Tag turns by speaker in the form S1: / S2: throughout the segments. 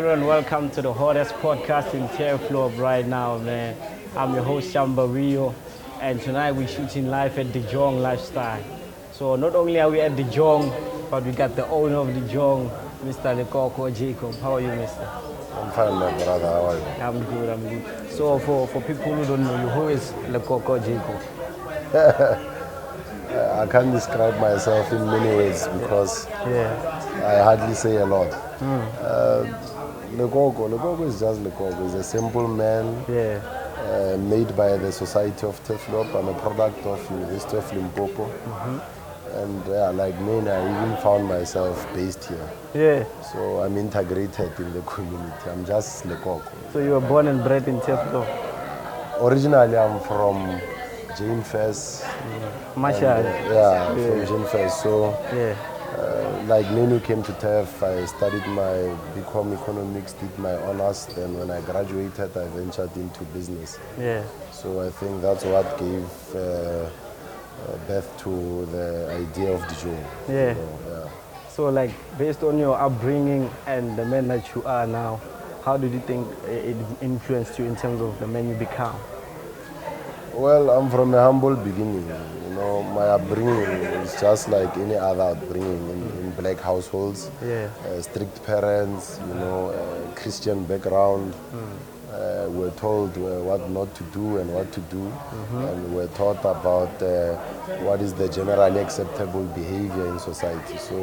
S1: Hello and welcome to the hottest podcast in Terraflow right now, man. I'm your host, Shamba-Rio, and tonight we're shooting live at Dijong Lifestyle. So not only are we at Dijong, but we got the owner of Dijong, Mr. Lekoko Jacob. How are you, mister?
S2: I'm fine, my brother. How are you?
S1: I'm good. So for people who don't know you, who is Lekoko Jacob?
S2: I can't describe myself in many ways because I hardly say a lot. Lekoko is just Lekoko. He's a simple man made by the Society of Teflop. I'm a product of University of Limpopo. And like many, I even found myself based here. So I'm integrated in the community. I'm just Lekoko.
S1: So you were born and bred in Teflop?
S2: Originally, I'm from Jane Fest.
S1: Mashallah.
S2: From Jane Fest. So, like many who came to TEF, I studied my BCom economics, did my honors. Then when I graduated, I ventured into business. So I think that's what gave birth to the idea of Dijong.
S1: So like based on your upbringing and the man that you are now, how did you think it influenced you in terms of the man you become?
S2: Well, I'm from a humble beginning. You know, my upbringing is just like any other upbringing in black households. Strict parents, you know, Christian background. We're told what not to do and what to do, and we're taught about what is the generally acceptable behavior in society. So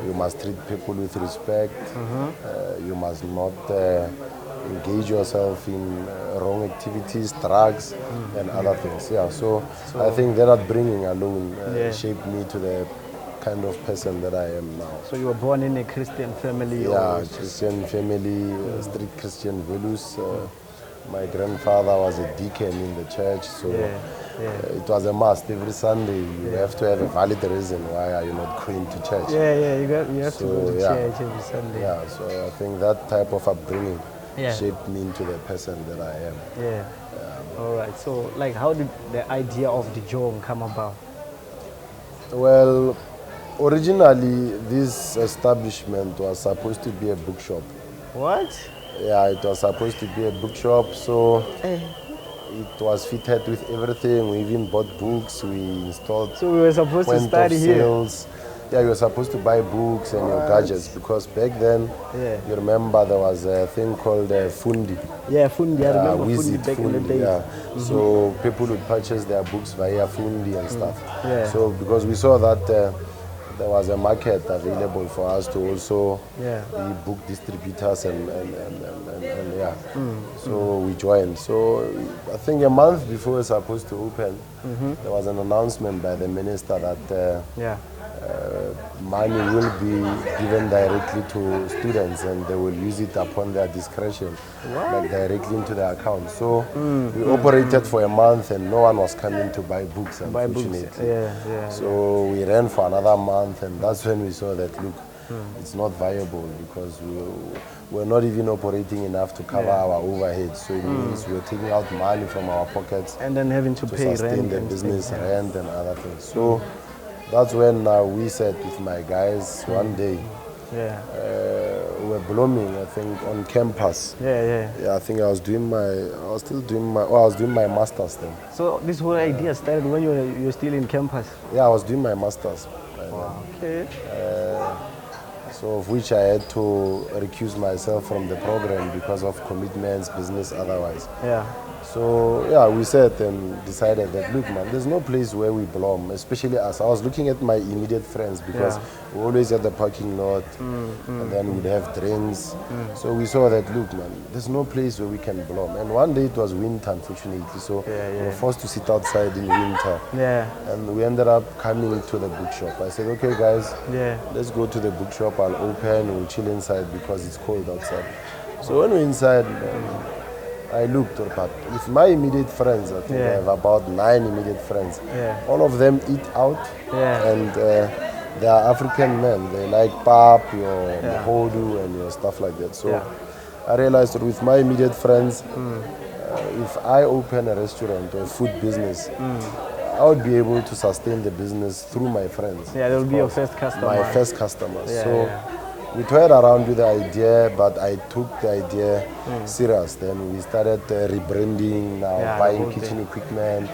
S2: you must treat people with respect. You must not engage yourself in wrong activities, drugs, and other things. So I think that upbringing alone shaped me to the kind of person that I am now.
S1: So you were born in a Christian family?
S2: Christian family, strict Christian values. My grandfather was a deacon in the church, so it was a must. Every Sunday you have to have a valid reason why are you not going to church.
S1: You have to go to church every Sunday.
S2: So I think that type of upbringing shaped me into the person that I am.
S1: All right. So like, how did the idea of Dijong come about?
S2: Well, originally this establishment was supposed to be a bookshop.
S1: What?
S2: Yeah, it was supposed to be a bookshop, so it was fitted with everything. We even bought books, we installed.
S1: So we were supposed to study here?
S2: Yeah, you were supposed to buy books and your gadgets, because back then, you remember there was a thing called Fundi.
S1: Fundi, I remember Fundi back in the day.
S2: So people would purchase their books via Fundi and stuff. So because we saw that there was a market available for us to also be book distributors so we joined. So I think a month before we were supposed to open, there was an announcement by the minister that money will be given directly to students and they will use it upon their discretion, like directly into their account. So we operated for a month and no one was coming to buy books, unfortunately. So we ran for another month, and that's when we saw that, look, it's not viable, because we're not even operating enough to cover our overheads. So it means we're taking out money from our pockets
S1: and then having to pay
S2: sustain
S1: rent
S2: the
S1: and
S2: business,
S1: things,
S2: rent and other things. So that's when we sat with my guys one day. We were blooming, I think, on campus. I think I was doing my master's then.
S1: So this whole idea started when you were still in campus?
S2: Yeah, I was doing my master's. So of which I had to recuse myself from the program because of commitments, business, otherwise. So we sat and decided that, look, man, there's no place where we belong, especially us. I was looking at my immediate friends, because we always at the parking lot, and then we'd have drinks. So we saw that, look, man, there's no place where we can belong. And one day it was winter, unfortunately, so we were forced to sit outside in winter. And we ended up coming to the bookshop. I said, okay, guys, let's go to the bookshop. I'll open, we'll chill inside because it's cold outside. So when we're inside, I looked, but with my immediate friends, I think I have about 9 immediate friends. All of them eat out, and they are African men. They like pap, your hodu, and your stuff like that. So I realized that with my immediate friends, if I open a restaurant or a food business, I would be able to sustain the business through my friends.
S1: They'll be your first customer.
S2: My first customers. we toyed around with the idea, but I took the idea serious. Then we started rebranding, now buying kitchen equipment,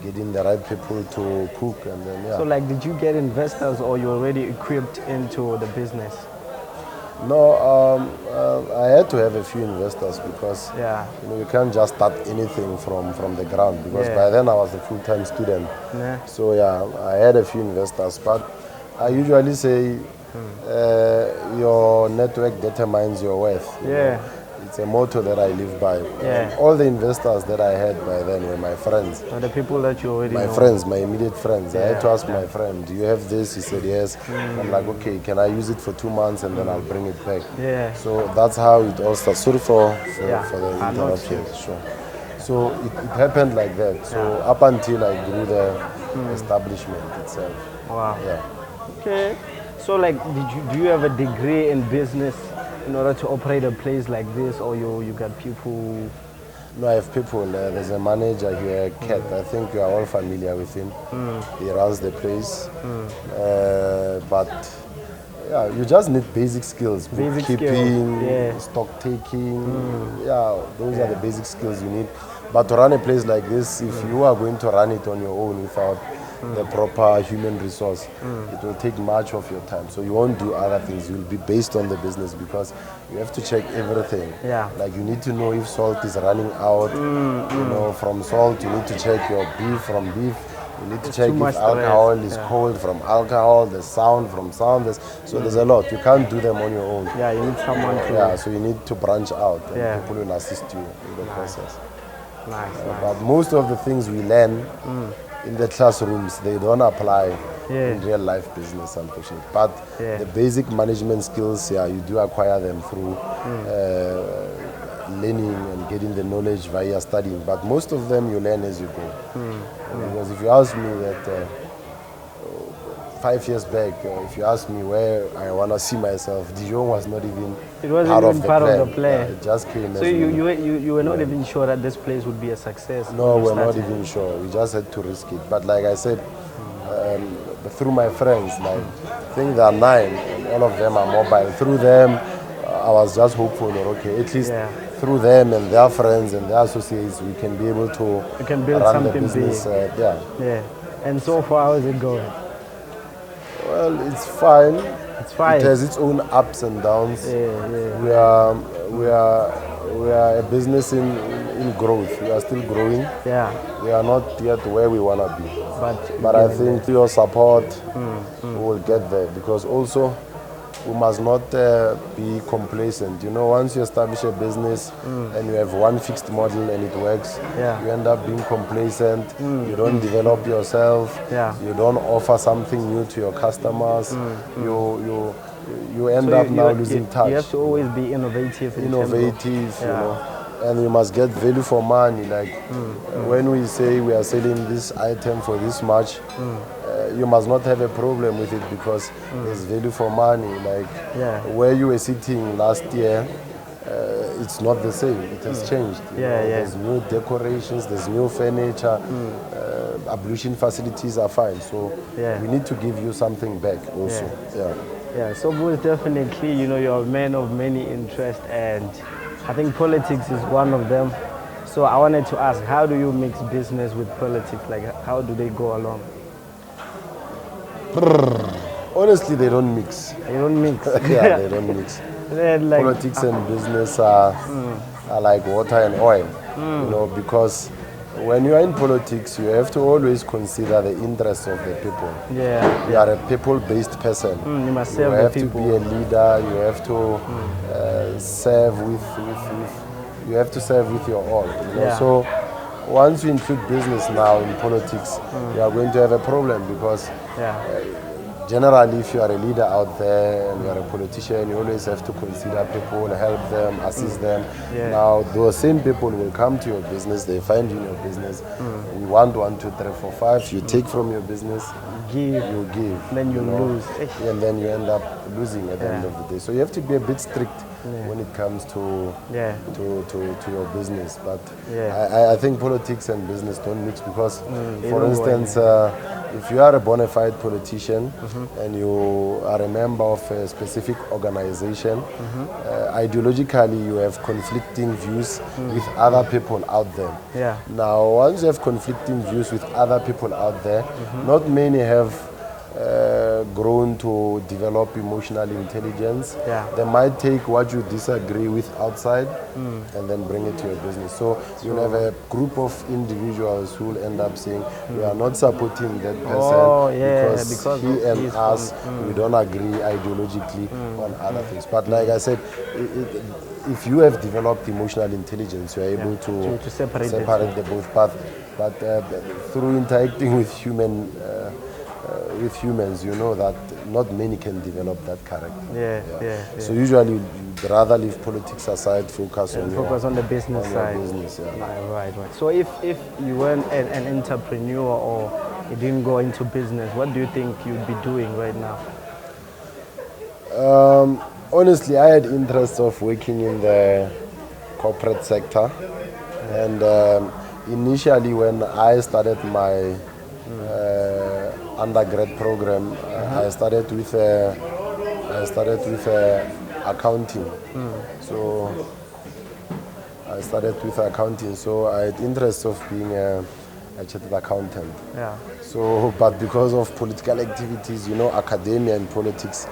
S2: getting the right people to cook, and then
S1: So like, did you get investors, or you already equipped into the business?
S2: No, I had to have a few investors because you can't just start anything from the ground, because by then I was a full-time student. So I had a few investors, but I usually say your network determines your worth. It's a motto that I live by. All the investors that I had by then were my friends.
S1: So the people that you already know.
S2: My friends, my immediate friends. I had to ask my friend, do you have this? He said yes. I'm like, okay, can I use it for 2 months and then I'll bring it back? So that's how it all started. Sorry for the interruption. Sure. So it happened like that. So up until I grew the establishment itself.
S1: Wow. Okay. So like, do you have a degree in business in order to operate a place like this, or you got people?
S2: No, I have people. There's a manager here, Kat. I think you are all familiar with him. He runs the place. But you just need basic skills. Bookkeeping, stock taking. Those are the basic skills you need. But to run a place like this, if you are going to run it on your own without the proper human resource, it will take much of your time. So you won't do other things. You'll be based on the business, because you have to check everything. Like, you need to know if salt is running out. You know, from salt, you need to check your beef from beef. You need to check if alcohol is cold from alcohol, the sound from sound. So there's a lot. You can't do them on your own.
S1: You need someone to...
S2: so you need to branch out, and people will assist you in the process.
S1: Nice.
S2: But most of the things we learn in the classrooms, they don't apply in real life business, unfortunately. But the basic management skills, you do acquire them through learning and getting the knowledge via studying. But most of them you learn as you go. Because if you ask me that 5 years back, if you ask me where I want to see myself, Dijong was not even part of the plan. It just came.
S1: So you were not even sure that this place would be a success?
S2: No, we're not even sure. We just had to risk it. But like I said, through my friends, like, I think there are 9, and all of them are mobile. Through them, I was just hopeful that, okay, at least through them and their friends and their associates, we can be able to run the business.
S1: And so far, how is it going?
S2: Well, it's fine.
S1: It's fine.
S2: It has its own ups and downs. We are a business in growth. We are still growing. We are not yet where we want to be. But I think through your support, we will get there. Because also, we must not be complacent. You know, once you establish a business and you have one fixed model and it works, you end up being complacent. You don't develop yourself. You don't offer something new to your customers. You end up now losing touch.
S1: You have to always be innovative.
S2: You know. And you must get value for money. Like when we say we are selling this item for this much, you must not have a problem with it, because there's value for money. Like where you were sitting last year, it's not the same. It has changed. There's new decorations, there's new furniture, ablution facilities are fine. So we need to give you something back also.
S1: So most definitely, you know, you're a man of many interests, and I think politics is one of them. So I wanted to ask, how do you mix business with politics? Like, how do they go along?
S2: Honestly, they don't mix.
S1: They don't mix?
S2: They don't mix. Like, politics and business are like water and oil, you know, because when you are in politics, you have to always consider the interests of the people. You are a people-based person.
S1: You must serve
S2: you have
S1: the people.
S2: To be a leader. You have to serve with your all. You know? So once you include business now in politics, you are going to have a problem, because generally, if you are a leader out there and you are a politician, you always have to consider people, help them, assist them. Now, those same people will come to your business, they find you in your business, you want 1, 2, 3, 4, 5, you take from your business,
S1: give.
S2: You give.
S1: Then you lose.
S2: And then you end up losing at the end of the day. So you have to be a bit strict when it comes to your business. But I think politics and business don't mix because, for instance, if you are a bona fide politician and you are a member of a specific organization, ideologically you have conflicting views with other people out there. Now, once you have conflicting views with other people out there, not many have grown to develop emotional intelligence. They might take what you disagree with outside and then bring it to your business. So you'll have a group of individuals who will end up saying, we are not supporting that person because he and us, we don't agree ideologically on other things. But like I said, if you have developed emotional intelligence, you're able to separate the both paths. But through interacting with humans, you know that not many can develop that character. So usually you'd rather leave politics aside, focus on the business side.
S1: Right. So if you weren't an entrepreneur or you didn't go into business, what do you think you'd be doing right now?
S2: Honestly, I had interest of working in the corporate sector, and initially when I started my undergrad program, I started with accounting. So I started with accounting. So I had interest of being a chartered accountant. So, but because of political activities, you know, academia and politics,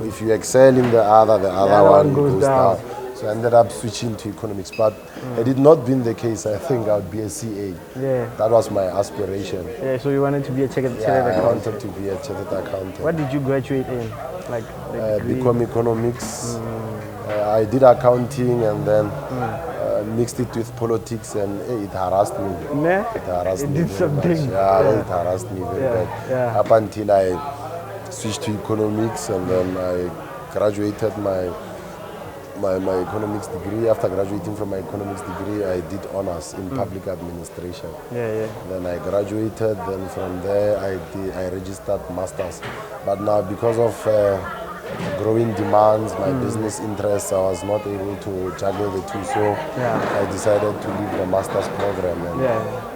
S2: if you excel in the other one goes down. So I ended up switching to economics. But had it not been the case, I think I would be a CA. That was my aspiration.
S1: So you wanted to be a chartered accountant?
S2: I wanted to be a chartered accountant.
S1: What did you graduate in? Like
S2: become economics. I did accounting and then mixed it with politics, and it harassed me. It harassed me very much. It harassed me very bad. Up until I switched to economics, and then I graduated my economics degree. After graduating from my economics degree, I did honors in public administration. Then I graduated. Then from there, I registered masters. But now, because of growing demands, my business interests, I was not able to juggle the two. So I decided to leave the master's program, and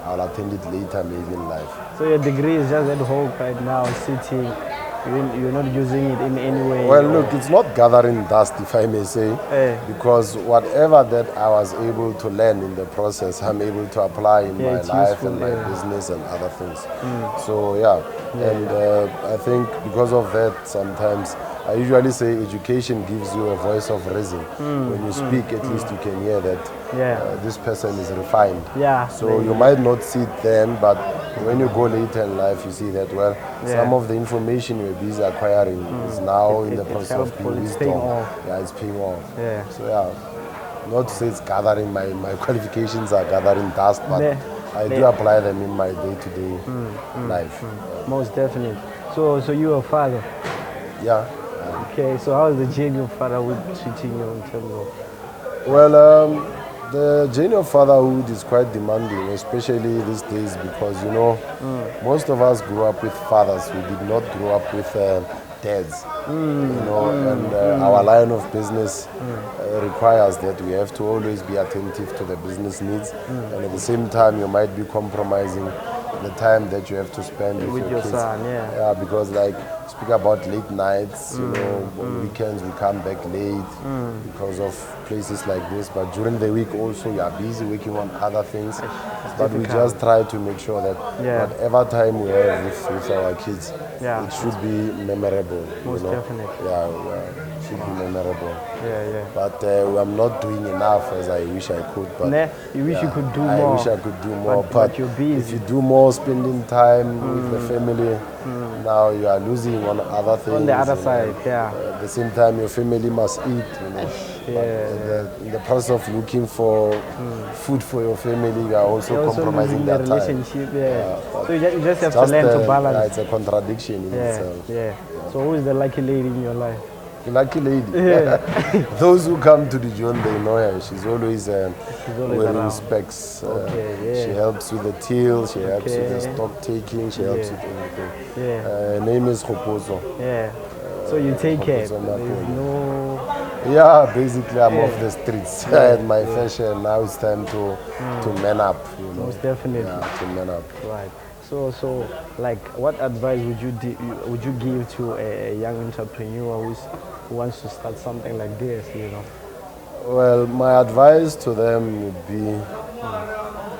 S2: I'll attend it later, maybe in life.
S1: So your degree is just at home right now, sitting. You're not using it in any way?
S2: Well, look, it's not gathering dust, if I may say, because whatever that I was able to learn in the process, I'm able to apply in my life and my business and other things. So, and I think because of that, sometimes I usually say education gives you a voice of reason. When you speak, at least you can hear that this person is refined. So you might not see it then, but when you go later in life, you see that, well, some of the information you're busy acquiring is now in the process of being wisdom. It's paying off. So not to say it's gathering, my qualifications are gathering dust, but I do apply them in my day-to-day life.
S1: Most definitely. So you're a father? Okay, so how is the journey of fatherhood treating you in terms of?
S2: Well, the journey of fatherhood is quite demanding, especially these days, because, you know, most of us grew up with fathers. We did not grow up with dads, you know, and our line of business requires that we have to always be attentive to the business needs, and at the same time, you might be compromising the time that you have to spend with your kids.
S1: Son,
S2: because like speak about late nights, you know, on weekends we come back late because of places like this, but during the week also you are busy working on other things. But we just try to make sure that whatever time we have with our kids, it should be memorable.
S1: Most definitely.
S2: It should be memorable. But I'm not doing enough as I wish I could. But
S1: you wish you could do more.
S2: I wish I could do more.
S1: But you're busy.
S2: If you do more spending time with the family, now you are losing on other things.
S1: On the other side,
S2: at the same time, your family must eat, you know. In the process of looking for food for your family, you are also compromising that
S1: relationship. So you just have to learn to balance.
S2: It's a contradiction in itself.
S1: So who is the lucky lady in your life?
S2: lucky lady. Those who come to Dijong, they know her. She's always wearing around. Specs. She helps with the till, she helps with the stock taking, she helps with everything. Her name is Khomola.
S1: So you take care. No.
S2: Yeah, basically I'm off the streets. I had my fashion. Now it's time to man up. You know?
S1: Most definitely.
S2: Yeah, to man up.
S1: Right. So, like, what advice would you give to a young entrepreneur who wants to start something like this? You know.
S2: Well, my advice to them would be,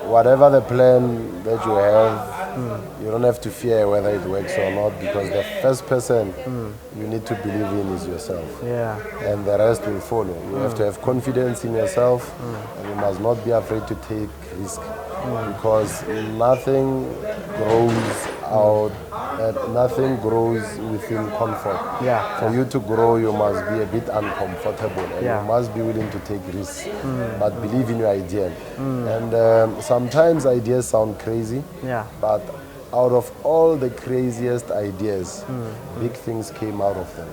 S2: whatever the plan that you have, you don't have to fear whether it works or not, because the first person you need to believe in is yourself. And the rest will follow. You have to have confidence in yourself, and you must not be afraid to take risk, because nothing grows within comfort. For you to grow, you must be a bit uncomfortable, and you must be willing to take risks, but believe in your idea. And sometimes ideas sound crazy, but out of all the craziest ideas, big things came out of them.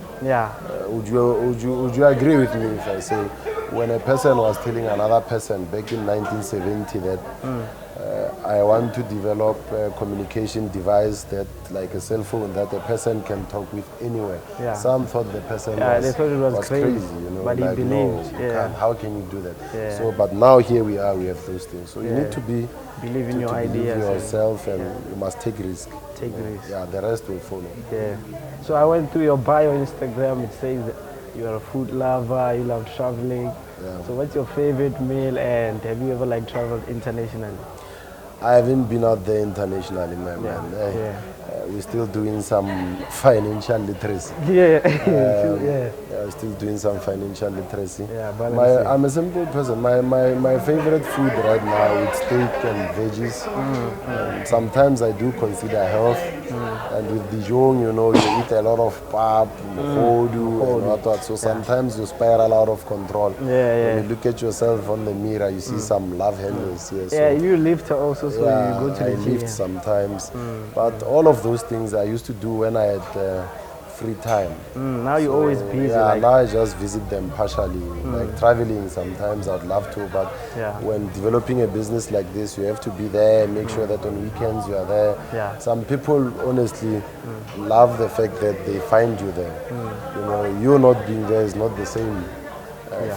S2: Would you agree with me if I say, when a person was telling another person back in 1970 that I want to develop a communication device that, like a cell phone, that a person can talk with anywhere. Some thought the person was crazy, you know,
S1: but
S2: like,
S1: he believed.
S2: No, you can't. How can you do that? So, but now here we are, we have those things. So you need to
S1: believe in your
S2: ideas, believe in yourself, and you must take risk.
S1: Take risk.
S2: Yeah, the rest will follow.
S1: So I went through your bio on Instagram. It says that you are a food lover, you love traveling. So what's your favorite meal, and have you ever like traveled internationally?
S2: I haven't been out there internationally, my man. We're still doing some financial literacy. We're still doing some financial literacy. I'm a simple person. My favorite food right now is steak and veggies. Sometimes I do consider health. And with Dijong, you know, you eat a lot of pap, hodu, and what. So sometimes you spiral out of control. When you look at yourself on the mirror, you see some love handles here.
S1: So you lift also, so you go to the gym.
S2: I lift sometimes. But all of those things I used to do when I had free time.
S1: Now you're always busy.
S2: Now I just visit them partially. Like traveling sometimes I'd love to, but when developing a business like this, you have to be there, make sure that on weekends you are there. Some people honestly love the fact that they find you there. You know, you not being there is not the same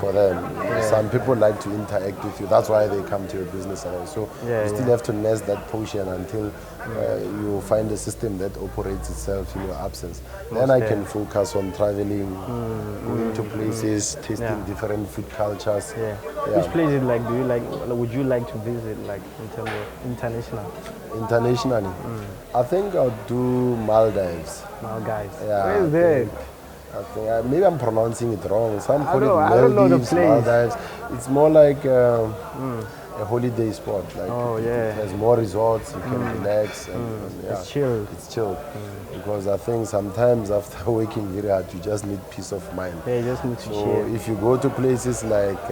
S2: for them. Some people like to interact with you. That's why they come to your business. So you still have to nurse that potion until you find a system that operates itself in your absence. Then I can focus on traveling, going to places, tasting different food cultures.
S1: Which places would you like to visit, like in terms of international?
S2: Internationally, I think I'll do Maldives.
S1: Where is that?
S2: I think maybe I'm pronouncing it wrong. Some call it Maldives, Maldives. It's more like a holiday spot. Like it has more resorts. You can relax. And
S1: it's chilled.
S2: It's chilled. Because I think sometimes after working very hard, you just need peace of mind.
S1: You just need to chill.
S2: So if you go to places like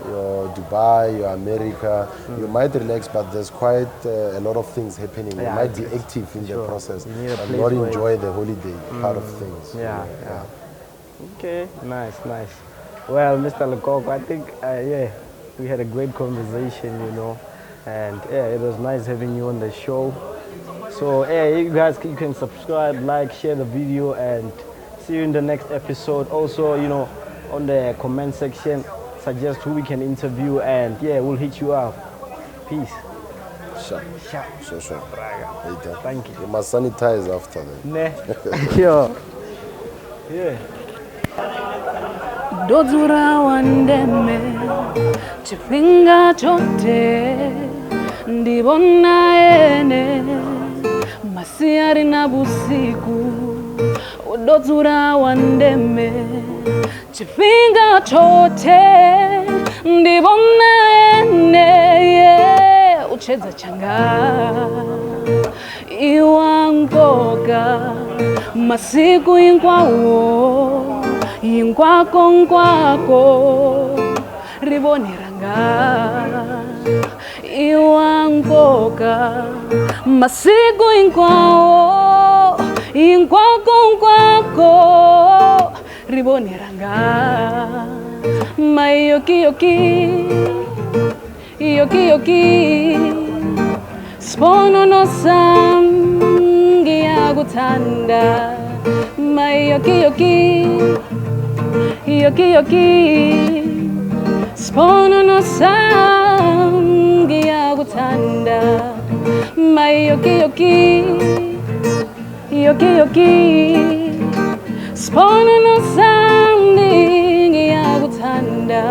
S2: your Dubai, your America, you might relax, but there's quite a lot of things happening. You might be active in the process and not enjoy the holiday part of things.
S1: Okay, nice. Well, Mr. Lekoko, I think we had a great conversation, you know, and it was nice having you on the show. So you guys, you can subscribe, like, share the video, and see you in the next episode. Also, you know, on the comment section, suggest who we can interview, and we'll hit you up. Peace.
S2: Sure.
S1: Thank you.
S2: You must sanitize after that.
S3: Dozura wandeme chipinga chote ndibona ene masiari na busiku. Dozura wandeme chipinga chote ndibona ene ucheza changa iwangoga masiku inkwawo inkwako riboniranga iwangoga masiku inkwawo inkwako riboneranga mai yoki yoki yoki yoki spono no sangi yaguthanda mai yoki yoki yoki yoki spono no sangi yaguthanda mai yoki yoki yoki yoki spono no sangi yaguthanda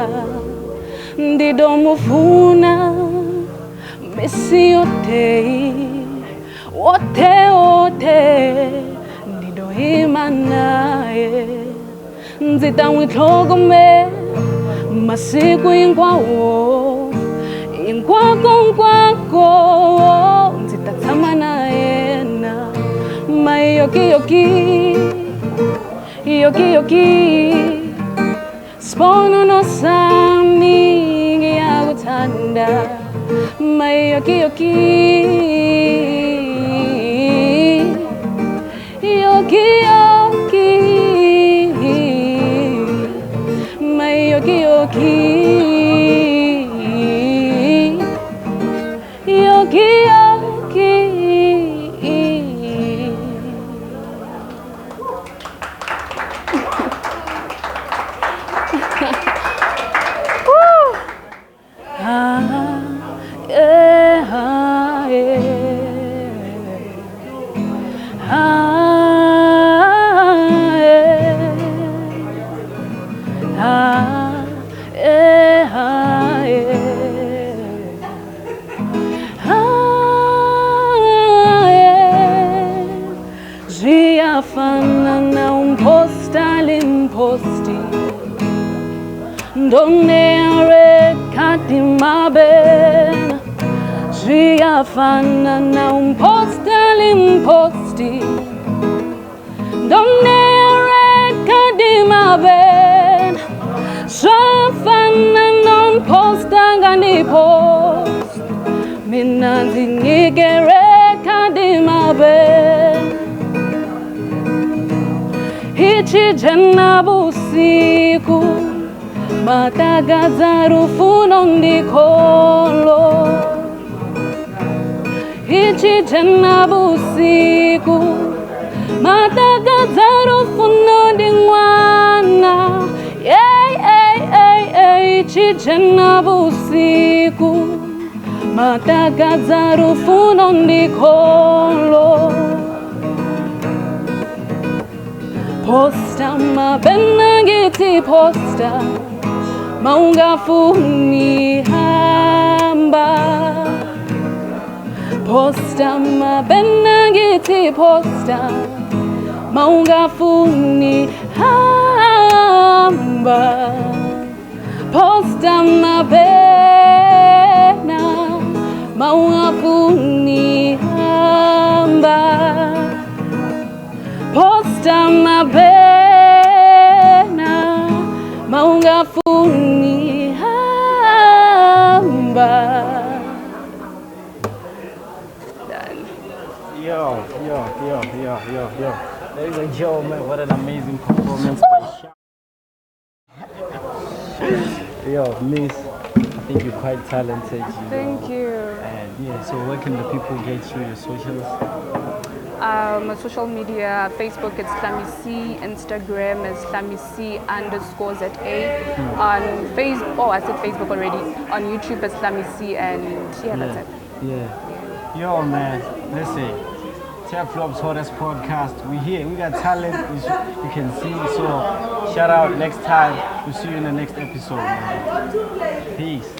S3: ndidomufuna Messi ote ote ote ndidohima naye nzita ngwihlokome masiku inkwawo inkwako nzita tshama na yena mai yoki yoki yoki yoki spono no sangi yaguthanda mai yoki yoki yoki yoki mai yoki yoki yoki yoki Fana na imposti Donne recadima ben Shafana non posta ngani post Mina zingige recadima ben Hichi jena busiku Matagazaru funon di kolo Hichi jena busiku Matagazaru funo dingwana Hichi jena busiku Matagazaru funo dikolo Posta mabenagiti posta Maungafuni hamba Posta mabenagiti posta Maungafuni hamba Posta mabena Maungafuni hamba Posta mabena Maungafuni hamba
S1: Yo. Ladies and gentlemen, what an amazing performance by Shaun. Yo, Miss, I think you're quite talented.
S4: Thank you.
S1: And yeah, so where can the people get you, your socials?
S4: Social media, Facebook it's hlamy C, Instagram is hlamy_ZA. On Facebook, I said Facebook already. On YouTube it's hlamy C, and that's it.
S1: Yeah. Yo, man, listen. Flop's hottest podcast. We here. We got talent. You can see. So shout out next time. We'll see you in the next episode, man. Peace.